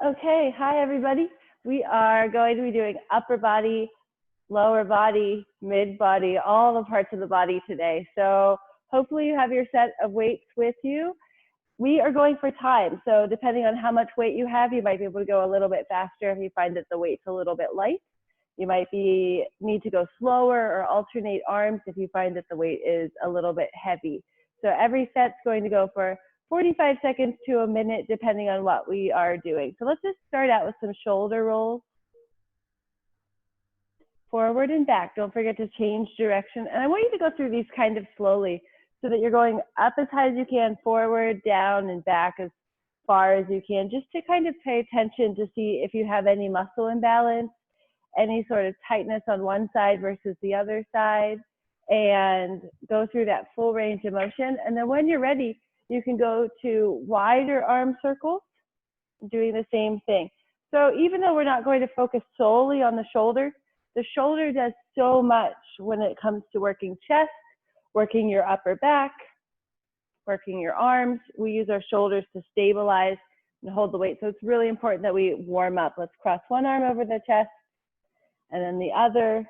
Okay, hi everybody. We are going to be doing upper body, lower body, mid body, all the parts of the body today. So hopefully you have your set of weights with you. We are going for time. So depending on how much weight you have, you might be able to go a little bit faster if you find that the weight's a little bit light. You might need to go slower or alternate arms if you find that the weight is a little bit heavy. So every set's going to go for 45 seconds to a minute, depending on what we are doing. So let's just start out with some shoulder rolls. Forward and back. Don't forget to change direction. And I want you to go through these kind of slowly so that you're going up as high as you can, forward, down, and back as far as you can, just to kind of pay attention to see if you have any muscle imbalance, any sort of tightness on one side versus the other side, and go through that full range of motion. And then when you're ready, you can go to wider arm circles, doing the same thing. So even though we're not going to focus solely on the shoulder does so much when it comes to working chest, working your upper back, working your arms. We use our shoulders to stabilize and hold the weight. So it's really important that we warm up. Let's cross one arm over the chest and then the other,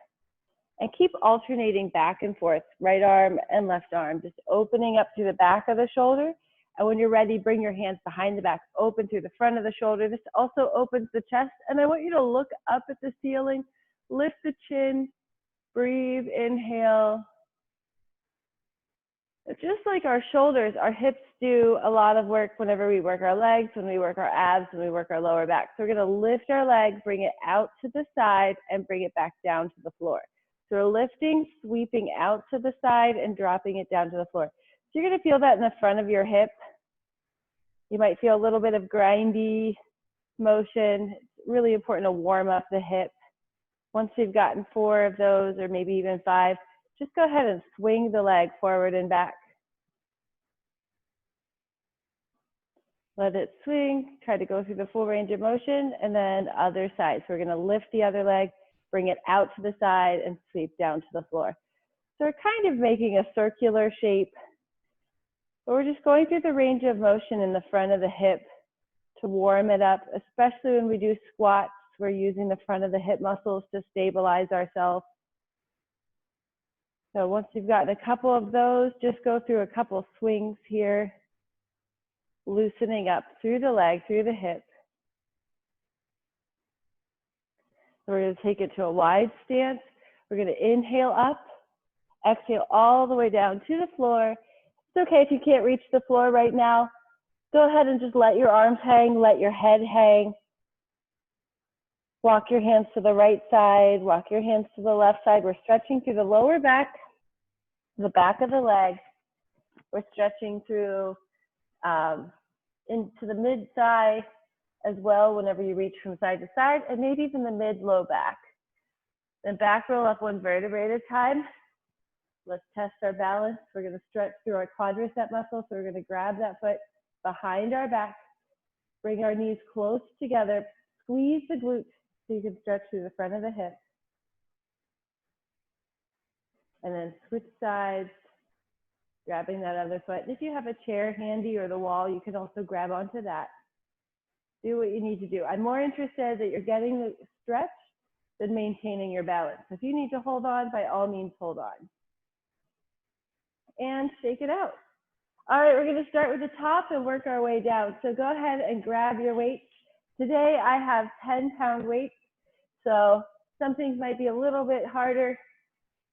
and keep alternating back and forth, right arm and left arm, just opening up through the back of the shoulder. And when you're ready, bring your hands behind the back, open through the front of the shoulder. This also opens the chest. And I want you to look up at the ceiling, lift the chin, breathe, inhale. Just like our shoulders, our hips do a lot of work whenever we work our legs, when we work our abs, when we work our lower back. So we're going to lift our legs, bring it out to the side, and bring it back down to the floor. So we're lifting, sweeping out to the side, and dropping it down to the floor. So you're going to feel that in the front of your hip. You might feel a little bit of grindy motion. It's really important to warm up the hip. Once you've gotten 4 of those, or maybe even 5, just go ahead and swing the leg forward and back. Let it swing, try to go through the full range of motion, and then other side. So we're going to lift the other leg, bring it out to the side, and sweep down to the floor. So we're kind of making a circular shape, but we're just going through the range of motion in the front of the hip to warm it up, especially when we do squats. We're using the front of the hip muscles to stabilize ourselves. So once you've gotten a couple of those, just go through a couple swings here, loosening up through the leg, through the hip. So we're going to take it to a wide stance. We're going to inhale up, exhale all the way down to the floor. It's okay if you can't reach the floor right now. Go ahead and just let your arms hang, let your head hang. Walk your hands to the right side, walk your hands to the left side. We're stretching through the lower back, the back of the leg. We're stretching through into the mid thigh as well whenever you reach from side to side, and maybe even the mid-low back. Then back roll up 1 vertebrae at a time. Let's test our balance. We're going to stretch through our quadricep muscle, so we're going to grab that foot behind our back, bring our knees close together, squeeze the glutes so you can stretch through the front of the hip. And then switch sides, grabbing that other foot. If you have a chair handy or the wall, you can also grab onto that. Do what you need to do. I'm more interested that you're getting the stretch than maintaining your balance. If you need to hold on, by all means, hold on. And shake it out. All right, we're going to start with the top and work our way down. So go ahead and grab your weights. Today I have 10-pound weights, so some things might be a little bit harder.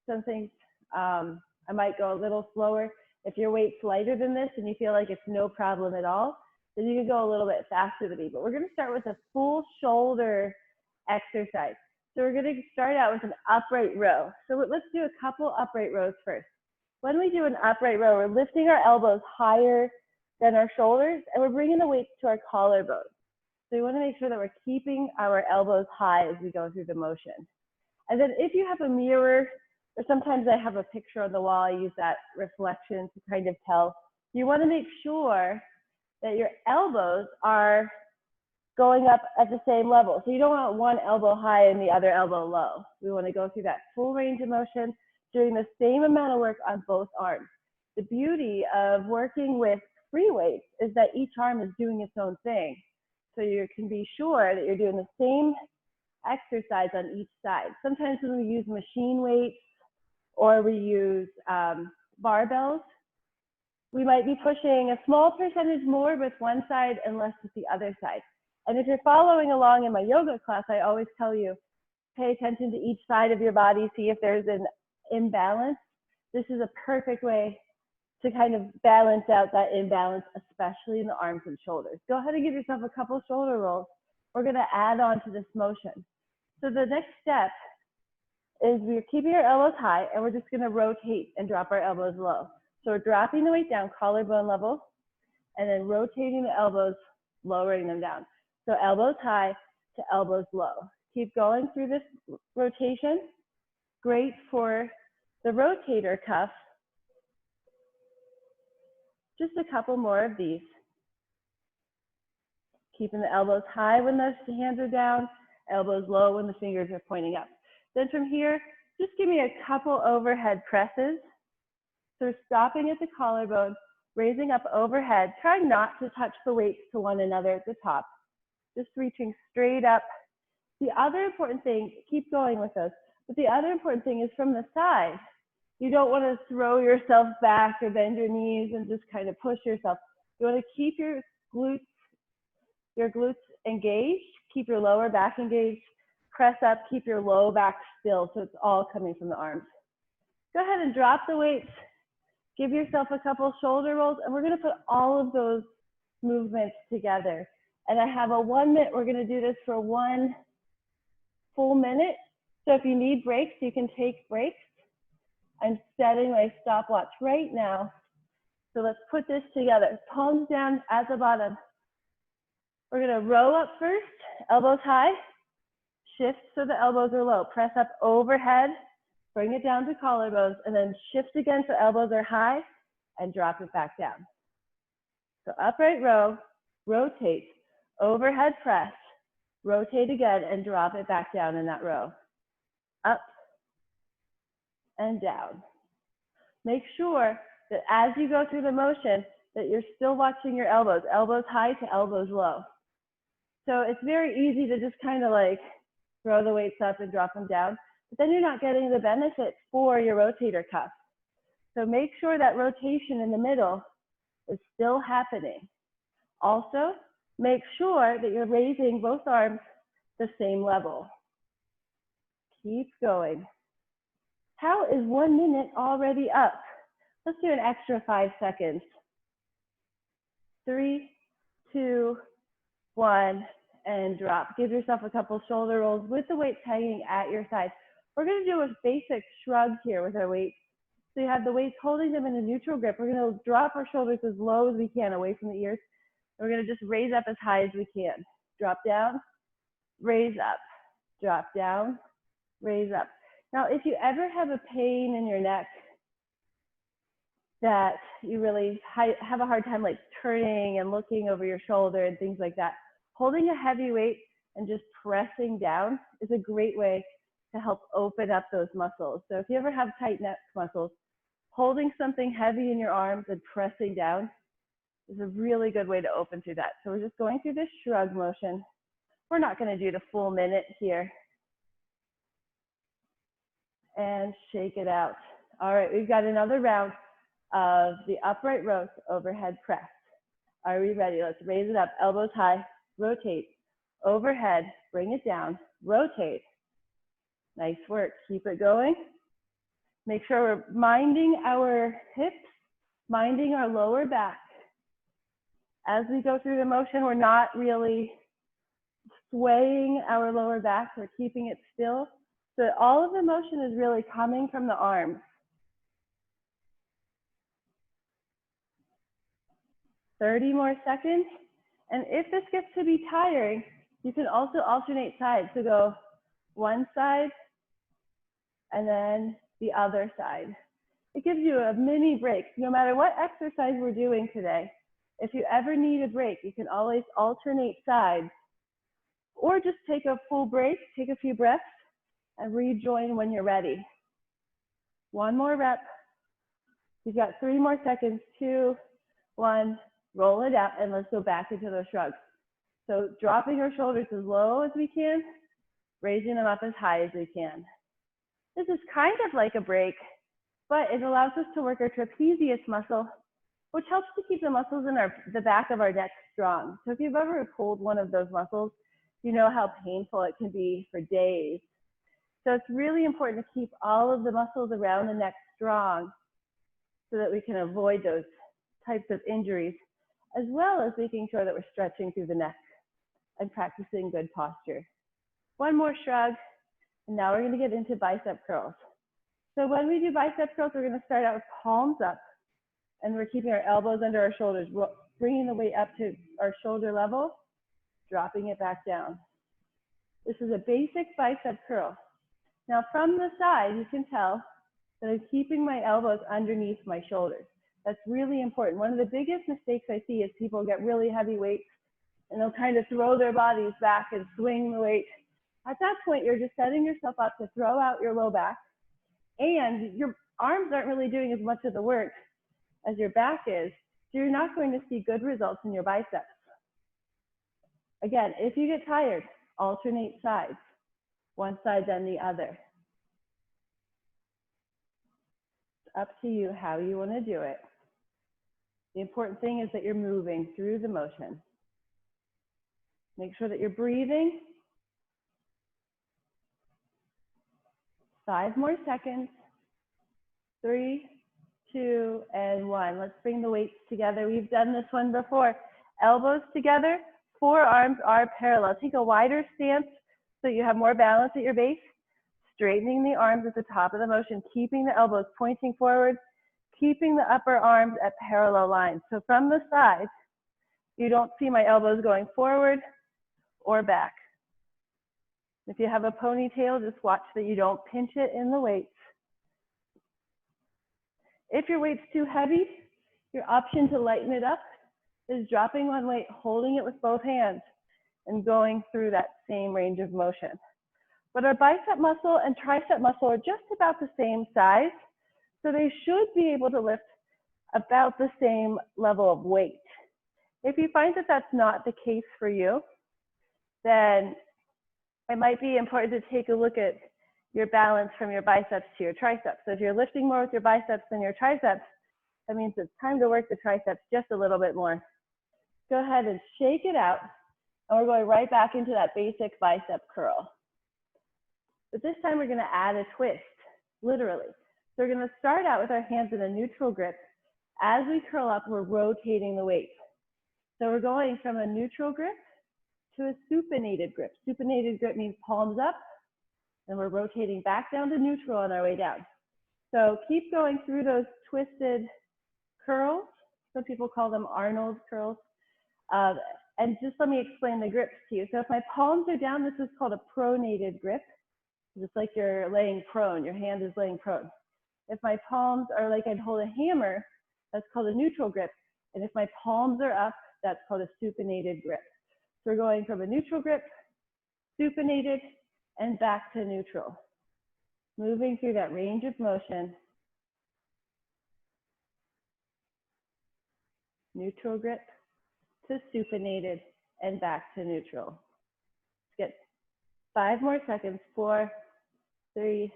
Some things I might go a little slower. If your weight's lighter than this and you feel like it's no problem at all, then you can go a little bit faster than me. But we're going to start with a full shoulder exercise. So we're going to start out with an upright row. So let's do a couple upright rows first. When we do an upright row, we're lifting our elbows higher than our shoulders, and we're bringing the weights to our collarbones. So we want to make sure that we're keeping our elbows high as we go through the motion. And then if you have a mirror, or sometimes I have a picture on the wall, I use that reflection to kind of tell. You want to make sure that your elbows are going up at the same level. So you don't want one elbow high and the other elbow low. We want to go through that full range of motion, doing the same amount of work on both arms. The beauty of working with free weights is that each arm is doing its own thing. so you can be sure that you're doing the same exercise on each side. Sometimes when we use machine weights or we use barbells, we might be pushing a small percentage more with one side and less with the other side. And if you're following along in my yoga class, I always tell you, pay attention to each side of your body, see if there's an imbalance. This is a perfect way to kind of balance out that imbalance, especially in the arms and shoulders. Go ahead and give yourself a couple shoulder rolls. We're gonna add on to this motion. So the next step is we're keeping our elbows high and we're just gonna rotate and drop our elbows low. So we're dropping the weight down, collarbone level, and then rotating the elbows, lowering them down. So elbows high to elbows low. Keep going through this rotation. Great for the rotator cuff. Just a couple more of these. Keeping the elbows high when the hands are down, elbows low when the fingers are pointing up. Then from here, just give me a couple overhead presses. So stopping at the collarbone, raising up overhead, trying not to touch the weights to one another at the top. Just reaching straight up. The other important thing, keep going with this, but the other important thing is from the side. You don't want to throw yourself back or bend your knees and just kind of push yourself. You want to keep your glutes engaged, keep your lower back engaged, press up, keep your low back still so it's all coming from the arms. Go ahead and drop the weights. Give yourself a couple shoulder rolls, and we're going to put all of those movements together. And I have a 1 minute. We're going to do this for 1 full minute. So if you need breaks, you can take breaks. I'm setting my stopwatch right now. So let's put this together. Palms down at the bottom. We're going to row up first, elbows high. Shift so the elbows are low. Press up overhead. Bring it down to collarbones, and then shift again so elbows are high, and drop it back down. So upright row, rotate, overhead press, rotate again, and drop it back down in that row. Up and down. Make sure that as you go through the motion, that you're still watching your elbows, elbows high to elbows low. So it's very easy to just kind of like throw the weights up and drop them down. But then you're not getting the benefit for your rotator cuff. So make sure that rotation in the middle is still happening. Also, make sure that you're raising both arms the same level. Keep going. How is 1 minute already up? Let's do an extra 5 seconds. 3, 2, 1, and drop. Give yourself a couple shoulder rolls with the weights hanging at your side. We're going to do a basic shrug here with our weights. So you have the weights holding them in a neutral grip. We're going to drop our shoulders as low as we can away from the ears. And we're going to just raise up as high as we can. Drop down, raise up, drop down, raise up. Now, if you ever have a pain in your neck that you really have a hard time like turning and looking over your shoulder and things like that, holding a heavy weight and just pressing down is a great way to help open up those muscles. So if you ever have tight neck muscles, holding something heavy in your arms and pressing down is a really good way to open through that. So we're just going through this shrug motion. We're not going to do the full minute here. And shake it out. All right, we've got another round of the upright row to overhead press. Are we ready? Let's raise it up, elbows high, rotate, overhead, bring it down, rotate. Nice work, keep it going. Make sure we're minding our hips, minding our lower back. As we go through the motion, we're not really swaying our lower back, we're keeping it still. So all of the motion is really coming from the arms. "30 more seconds. And if this gets to be tiring, you can also alternate sides. So go one side and then the other side. It gives you a mini break. No matter what exercise we're doing today, if you ever need a break, you can always alternate sides or just take a full break, take a few breaths, and rejoin when you're ready. One more rep. You've got 3 more seconds. 2, 1, roll it out, and let's go back into those shrugs. So dropping our shoulders as low as we can, raising them up as high as we can. This is kind of like a break, but it allows us to work our trapezius muscle, which helps to keep the muscles in the back of our neck strong. So if you've ever pulled one of those muscles, you know how painful it can be for days. So it's really important to keep all of the muscles around the neck strong so that we can avoid those types of injuries, as well as making sure that we're stretching through the neck and practicing good posture. One more shrug, and now we're going to get into bicep curls. So when we do bicep curls, we're going to start out with palms up, and we're keeping our elbows under our shoulders, bringing the weight up to our shoulder level, dropping it back down. This is a basic bicep curl. Now from the side, you can tell that I'm keeping my elbows underneath my shoulders. That's really important. One of the biggest mistakes I see is people get really heavy weights and they'll kind of throw their bodies back and swing the weight. At that point, you're just setting yourself up to throw out your low back, and your arms aren't really doing as much of the work as your back is, so you're not going to see good results in your biceps. Again, if you get tired, alternate sides, one side then the other. It's up to you how you want to do it. The important thing is that you're moving through the motion. Make sure that you're breathing. 5 more seconds. 3, 2, and 1. Let's bring the weights together. We've done this one before. Elbows together, forearms are parallel. Take a wider stance so you have more balance at your base. Straightening the arms at the top of the motion, keeping the elbows pointing forward, keeping the upper arms at parallel lines. So from the side, you don't see my elbows going forward or back. If you have a ponytail, just watch that you don't pinch it in the weights. If your weight's too heavy, your option to lighten it up is dropping one weight, holding it with both hands, and going through that same range of motion. But our bicep muscle and tricep muscle are just about the same size, so they should be able to lift about the same level of weight. If you find that that's not the case for you, then it might be important to take a look at your balance from your biceps to your triceps. So if you're lifting more with your biceps than your triceps, that means it's time to work the triceps just a little bit more. Go ahead and shake it out, and we're going right back into that basic bicep curl. But this time we're going to add a twist, literally. So we're going to start out with our hands in a neutral grip. As we curl up, we're rotating the weight. So we're going from a neutral grip to a supinated grip. Supinated grip means palms up, and we're rotating back down to neutral on our way down. So keep going through those twisted curls. Some people call them Arnold curls. And just let me explain the grips to you. So if my palms are down, this is called a pronated grip. It's like you're laying prone, your hand is laying prone. If my palms are like I'd hold a hammer, that's called a neutral grip. And if my palms are up, that's called a supinated grip. So we're going from a neutral grip, supinated, and back to neutral. Moving through that range of motion. Neutral grip to supinated and back to neutral. Let's get 5 more seconds. 4, 3,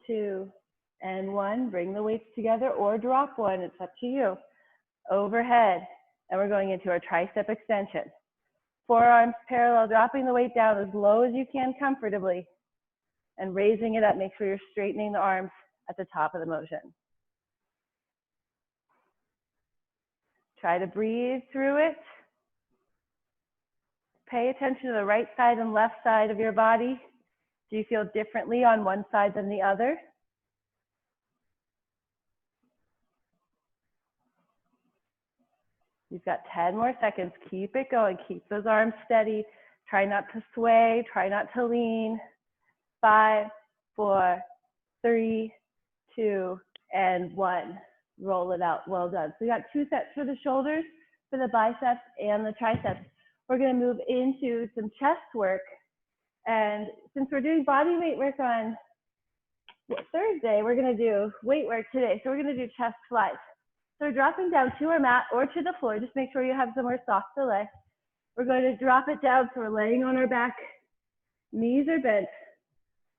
2, and 1. Bring the weights together or drop one. It's up to you. Overhead. And we're going into our tricep extension. Forearms parallel, dropping the weight down as low as you can comfortably and raising it up. Make sure you're straightening the arms at the top of the motion. Try to breathe through it. Pay attention to the right side and left side of your body. Do you feel differently on one side than the other? You've got 10 more seconds. Keep it going. Keep those arms steady. Try not to sway. Try not to lean. 5, 4, 3, 2, and 1. Roll it out. Well done. So we got 2 sets for the shoulders, for the biceps, and the triceps. We're going to move into some chest work. And since we're doing body weight work on Thursday, we're going to do weight work today. So we're going to do chest flies. So we're dropping down to our mat or to the floor. Just make sure you have somewhere soft to lay. We're going to drop it down, so we're laying on our back. Knees are bent.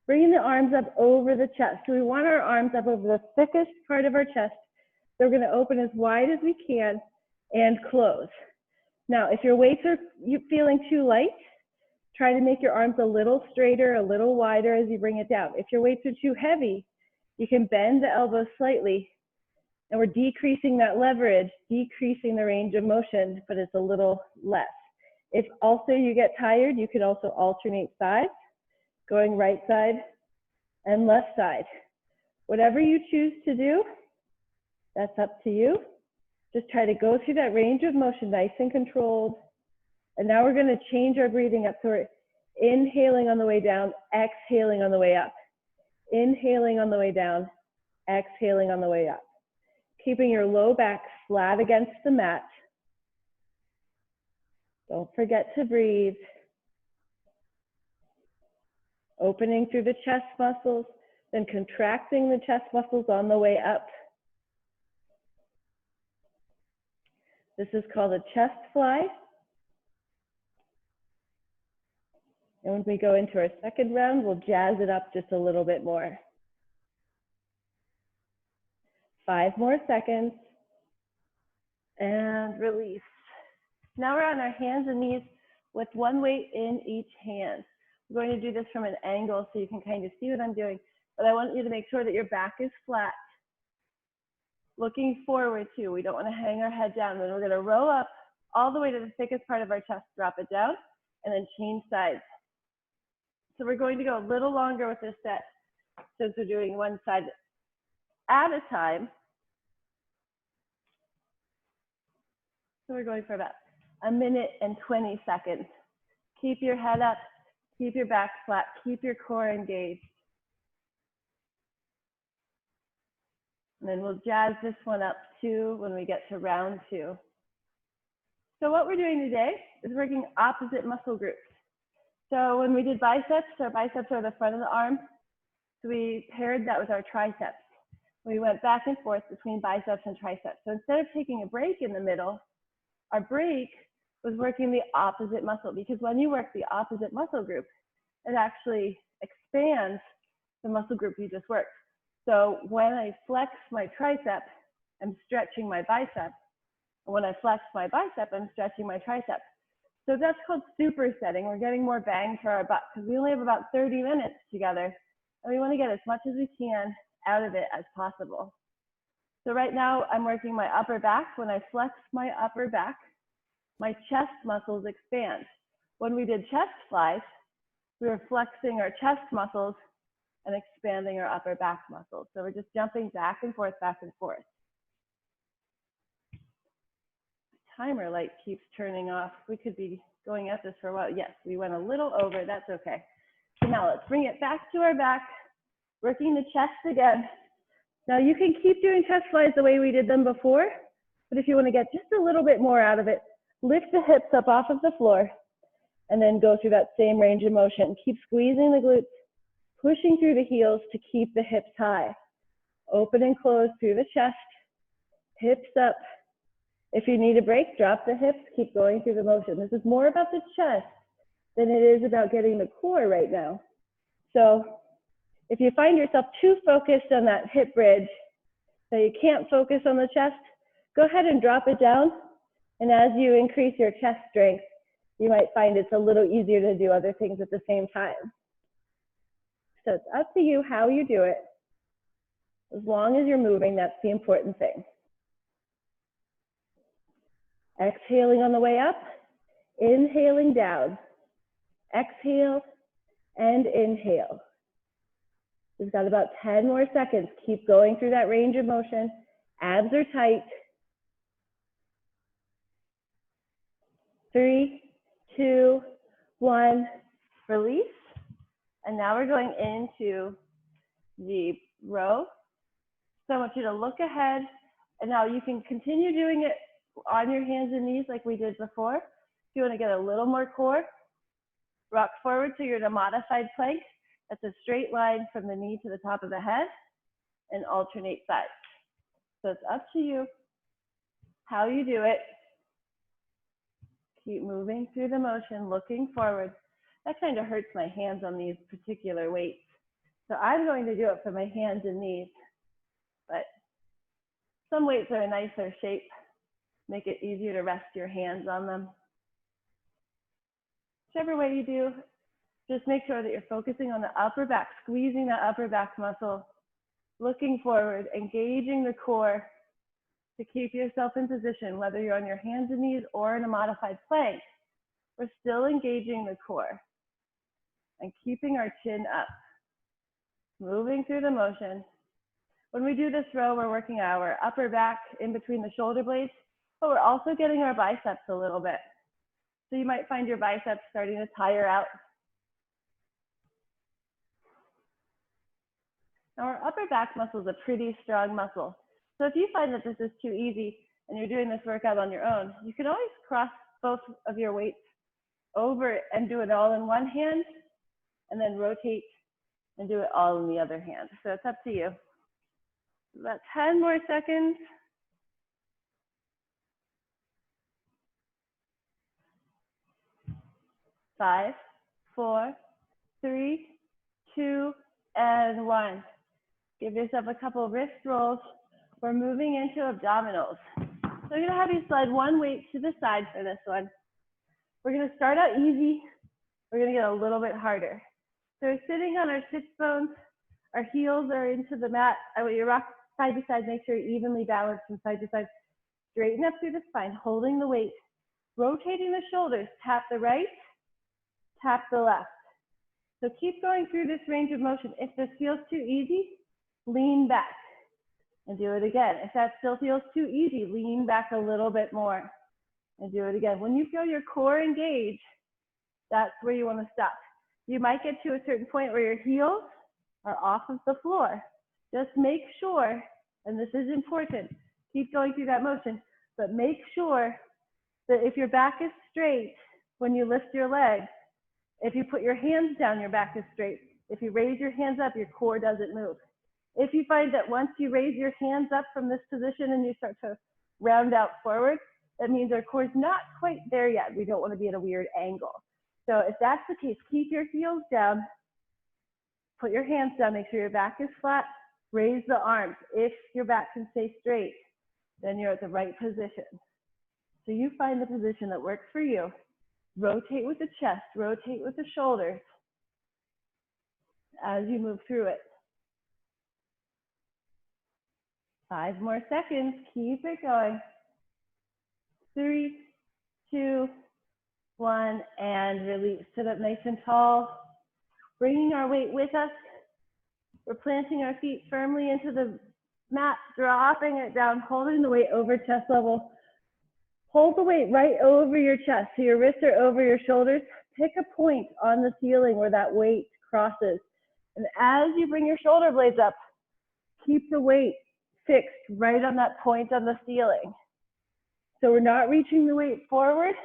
Bringing the arms up over the chest. So we want our arms up over the thickest part of our chest. So we're going to open as wide as we can and close. Now, if your weights are feeling too light, try to make your arms a little straighter, a little wider as you bring it down. If your weights are too heavy, you can bend the elbows slightly, and we're decreasing that leverage, decreasing the range of motion, but it's a little less. If also you get tired, you could also alternate sides, going right side and left side. Whatever you choose to do, that's up to you. Just try to go through that range of motion, nice and controlled. And now we're going to change our breathing up. So we're inhaling on the way down, exhaling on the way up. Inhaling on the way down, exhaling on the way up. Keeping your low back flat against the mat. Don't forget to breathe. Opening through the chest muscles, then contracting the chest muscles on the way up. This is called a chest fly. And when we go into our second round, we'll jazz it up just a little bit more. 5 more seconds. And release. Now we're on our hands and knees with one weight in each hand. I'm going to do this from an angle so you can kind of see what I'm doing. But I want you to make sure that your back is flat. Looking forward too. We don't want to hang our head down. Then we're going to row up all the way to the thickest part of our chest, drop it down, and then change sides. So we're going to go a little longer with this set since we're doing one side at a time. So we're going for about 1 minute and 20 seconds. Keep your head up, keep your back flat, keep your core engaged. And then we'll jazz this one up too when we get to round 2. So what we're doing today is working opposite muscle groups. So when we did biceps, our biceps are the front of the arm. So we paired that with our triceps. We went back and forth between biceps and triceps. So instead of taking a break in the middle, our break was working the opposite muscle, because when you work the opposite muscle group, it actually expands the muscle group you just worked. So when I flex my tricep, I'm stretching my bicep. And when I flex my bicep, I'm stretching my tricep. So that's called supersetting. We're getting more bang for our buck because we only have about 30 minutes together. And we want to get as much as we can out of it as possible. So right now I'm working my upper back. When I flex my upper back, my chest muscles expand. When we did chest flies, we were flexing our chest muscles and expanding our upper back muscles. So we're just jumping back and forth, back and forth. Timer light keeps turning off. We could be going at this for a while. Yes, we went a little over, that's okay. So now let's bring it back to our back, working the chest again. Now you can keep doing chest flies the way we did them before, but if you want to get just a little bit more out of it, lift the hips up off of the floor and then go through that same range of motion. Keep squeezing the glutes, pushing through the heels to keep the hips high. Open and close through the chest, hips up. If you need a break, drop the hips, keep going through the motion. This is more about the chest than it is about getting the core right now. So if you find yourself too focused on that hip bridge, so you can't focus on the chest, go ahead and drop it down. And as you increase your chest strength, you might find it's a little easier to do other things at the same time. So it's up to you how you do it. As long as you're moving, that's the important thing. Exhaling on the way up, inhaling down. Exhale and inhale. We've got about 10 more seconds. Keep going through that range of motion. Abs are tight. 3, 2, 1, release. And now we're going into the row. So I want you to look ahead. And now you can continue doing it on your hands and knees like we did before. If you want to get a little more core, rock forward so you're in a modified plank. That's a straight line from the knee to the top of the head, and alternate sides. So it's up to you how you do it. Keep moving through the motion, looking forward. That kind of hurts my hands on these particular weights. So I'm going to do it for my hands and knees. But some weights are a nicer shape. Make it easier to rest your hands on them. Whichever way you do, just make sure that you're focusing on the upper back, squeezing the upper back muscle, looking forward, engaging the core to keep yourself in position, whether you're on your hands and knees or in a modified plank. We're still engaging the core and keeping our chin up, moving through the motion. When we do this row, we're working our upper back in between the shoulder blades, but we're also getting our biceps a little bit. So you might find your biceps starting to tire out. Now our upper back muscle is a pretty strong muscle. So if you find that this is too easy and you're doing this workout on your own, you can always cross both of your weights over and do it all in one hand and then rotate and do it all in the other hand. So it's up to you. About 10 more seconds. 5, 4, 3, 2, and 1. Give yourself a couple wrist rolls. We're moving into abdominals. So I'm going to have you slide one weight to the side for this one. We're going to start out easy. We're going to get a little bit harder. So we're sitting on our sits bones. Our heels are into the mat. I want you to rock side to side. Make sure you're evenly balanced from side to side. Straighten up through the spine, holding the weight. Rotating the shoulders. Tap the right, tap the left. So keep going through this range of motion. If this feels too easy, lean back and do it again. If that still feels too easy, lean back a little bit more and do it again. When you feel your core engage, that's where you want to stop. You might get to a certain point where your heels are off of the floor. Just make sure, and this is important, keep going through that motion, but make sure that if your back is straight when you lift your legs, if you put your hands down, your back is straight. If you raise your hands up, your core doesn't move. If you find that once you raise your hands up from this position and you start to round out forward, that means our core is not quite there yet. We don't want to be at a weird angle. So if that's the case, keep your heels down, put your hands down, make sure your back is flat, raise the arms. If your back can stay straight, then you're at the right position. So you find the position that works for you. Rotate with the chest, rotate with the shoulders as you move through it. 5 more seconds, keep it going. 3, 2, 1, and release. Sit up nice and tall. Bringing our weight with us. We're planting our feet firmly into the mat, dropping it down, holding the weight over chest level. Hold the weight right over your chest, so your wrists are over your shoulders. Pick a point on the ceiling where that weight crosses. And as you bring your shoulder blades up, keep the weight fixed right on that point on the ceiling. So we're not reaching the weight forward.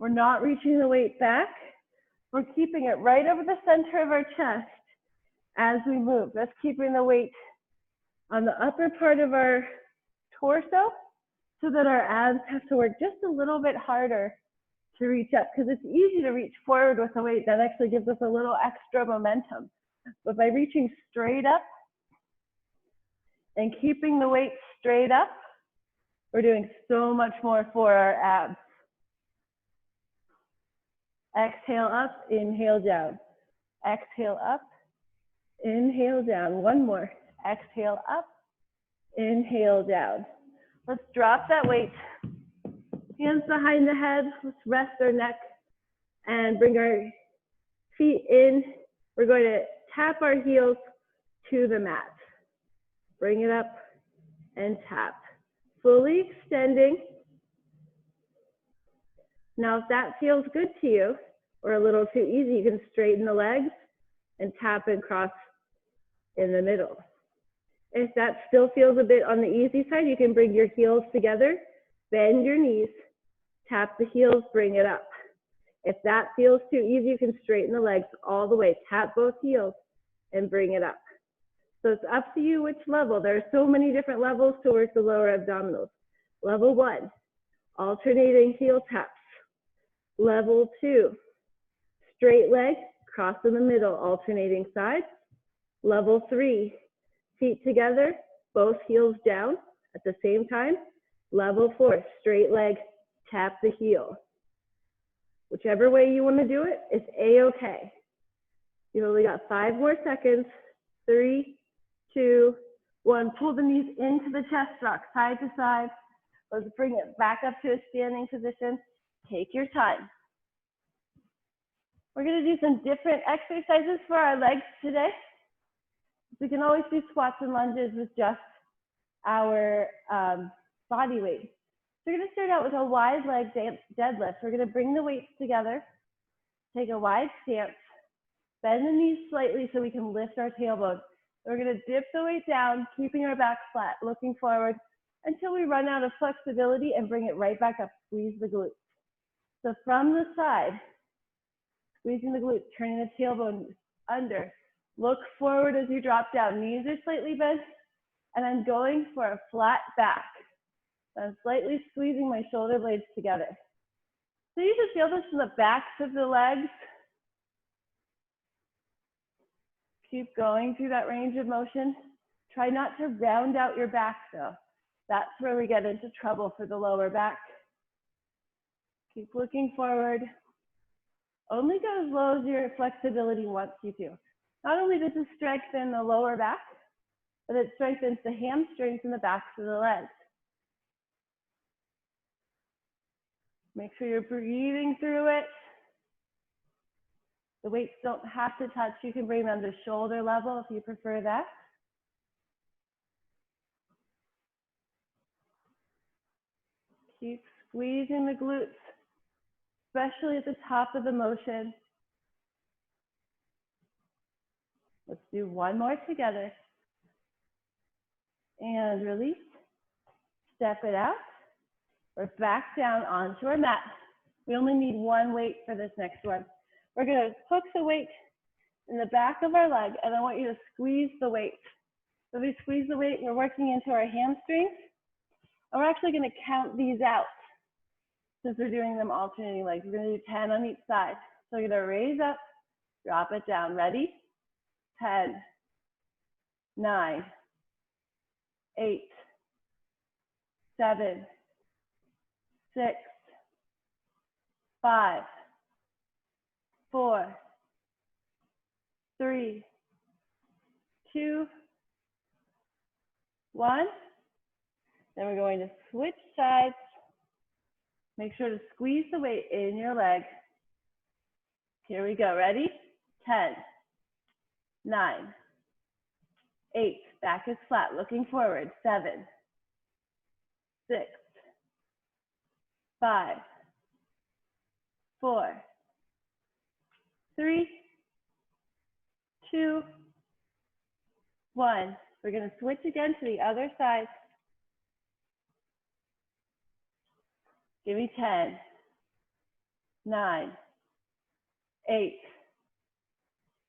We're not reaching the weight back. We're keeping it right over the center of our chest as we move. That's keeping the weight on the upper part of our torso so that our abs have to work just a little bit harder to reach up, because it's easy to reach forward with the weight. That actually gives us a little extra momentum. But by reaching straight up and keeping the weight straight up, we're doing so much more for our abs. Exhale up, inhale down. Exhale up, inhale down. One more. Exhale up, inhale down. Let's drop that weight. Hands behind the head. Let's rest our neck and bring our feet in. We're going to tap our heels to the mat. Bring it up and tap. Fully extending. Now, if that feels good to you or a little too easy, you can straighten the legs and tap and cross in the middle. If that still feels a bit on the easy side, you can bring your heels together, bend your knees, tap the heels, bring it up. If that feels too easy, you can straighten the legs all the way, tap both heels and bring it up. So it's up to you which level. There are so many different levels to work the lower abdominals. Level 1, alternating heel taps. Level 2, straight leg, cross in the middle, alternating sides. Level 3, feet together, both heels down at the same time. Level 4, straight leg, tap the heel. Whichever way you want to do it, it's a-okay. You've only got 5 more seconds. 3, 2, 1. Pull the knees into the chest rock, side to side. Let's bring it back up to a standing position. Take your time. We're going to do some different exercises for our legs today. We can always do squats and lunges with just our body weight. So we're going to start out with a wide leg deadlift. We're going to bring the weights together, take a wide stance, bend the knees slightly so we can lift our tailbone. We're going to dip the weight down, keeping our back flat, looking forward until we run out of flexibility and bring it right back up. Squeeze the glutes. So from the side, squeezing the glutes, turning the tailbone under. Look forward as you drop down. Knees are slightly bent, and I'm going for a flat back. I'm slightly squeezing my shoulder blades together. So you should feel this in the backs of the legs. Keep going through that range of motion. Try not to round out your back though. That's where we get into trouble for the lower back. Keep looking forward. Only go as low as your flexibility wants you to. Not only does it strengthen the lower back, but it strengthens the hamstrings and the backs of the legs. Make sure you're breathing through it. The weights don't have to touch. You can bring them to shoulder level if you prefer that. Keep squeezing the glutes, especially at the top of the motion. Let's do one more together. And release. Step it out. We're back down onto our mat. We only need one weight for this next one. We're going to hook the weight in the back of our leg, and I want you to squeeze the weight. So we squeeze the weight, we're working into our hamstrings, and we're actually going to count these out since we're doing them alternating legs. We're going to do 10 on each side. So we're going to raise up, drop it down. Ready? 10, 9, 8, 7, 6, 5, 4, 3, 2, 1. Then we're going to switch sides. Make sure to squeeze the weight in your leg. Here we go. Ready? 10, 9, 8. Back is flat, looking forward. 7, 6, 5, 4, 3, 2, 1. We're going to switch again to the other side. Give me 10, 9, 8,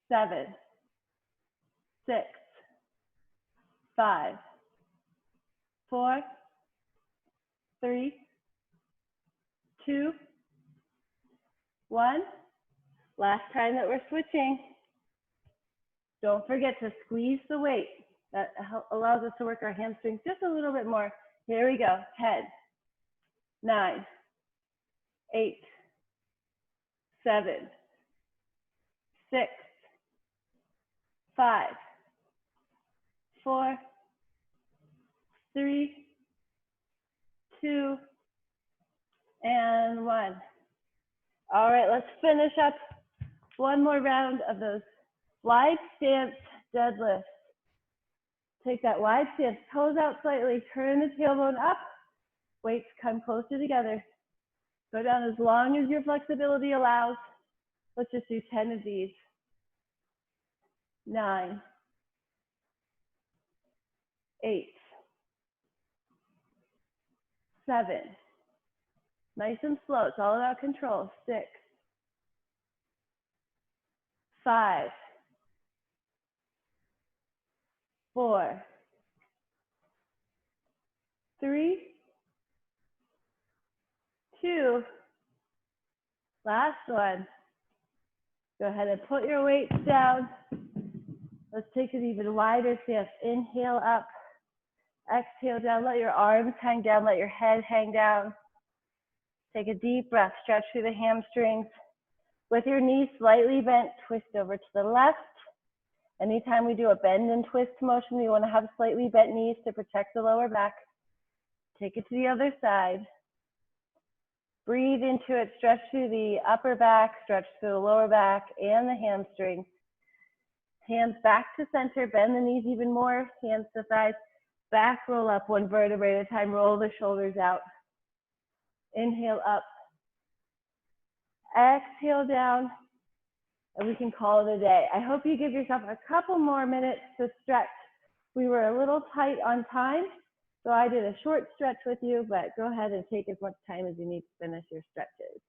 7, 6, 5, 4, 3, 2, 1. Last time that we're switching. Don't forget to squeeze the weight. That allows us to work our hamstrings just a little bit more. Here we go. 10, 9, 8, 7, 6, 5, 4, 3, 2, and 1. All right, let's finish up one more round of those wide stance deadlifts. Take that wide stance, toes out slightly, turn the tailbone up, weights come closer together. Go down as long as your flexibility allows. Let's just do 10 of these. 9, 8, 7. Nice and slow, it's all about control. 6, 5, 4, 3, 2, Last one. Go ahead and put your weights down. Let's take an even wider stance. Inhale up. Exhale down. Let your arms hang down. Let your head hang down. Take a deep breath. Stretch through the hamstrings. With your knees slightly bent, twist over to the left. Anytime we do a bend and twist motion, we want to have slightly bent knees to protect the lower back. Take it to the other side. Breathe into it. Stretch through the upper back, stretch through the lower back and the hamstring. Hands back to center. Bend the knees even more. Hands to thighs. Back roll up one vertebrae at a time. Roll the shoulders out. Inhale up. Exhale down. And we can call it a day. I hope you give yourself a couple more minutes to stretch. We were a little tight on time, so I did a short stretch with you, but go ahead and take as much time as you need to finish your stretches.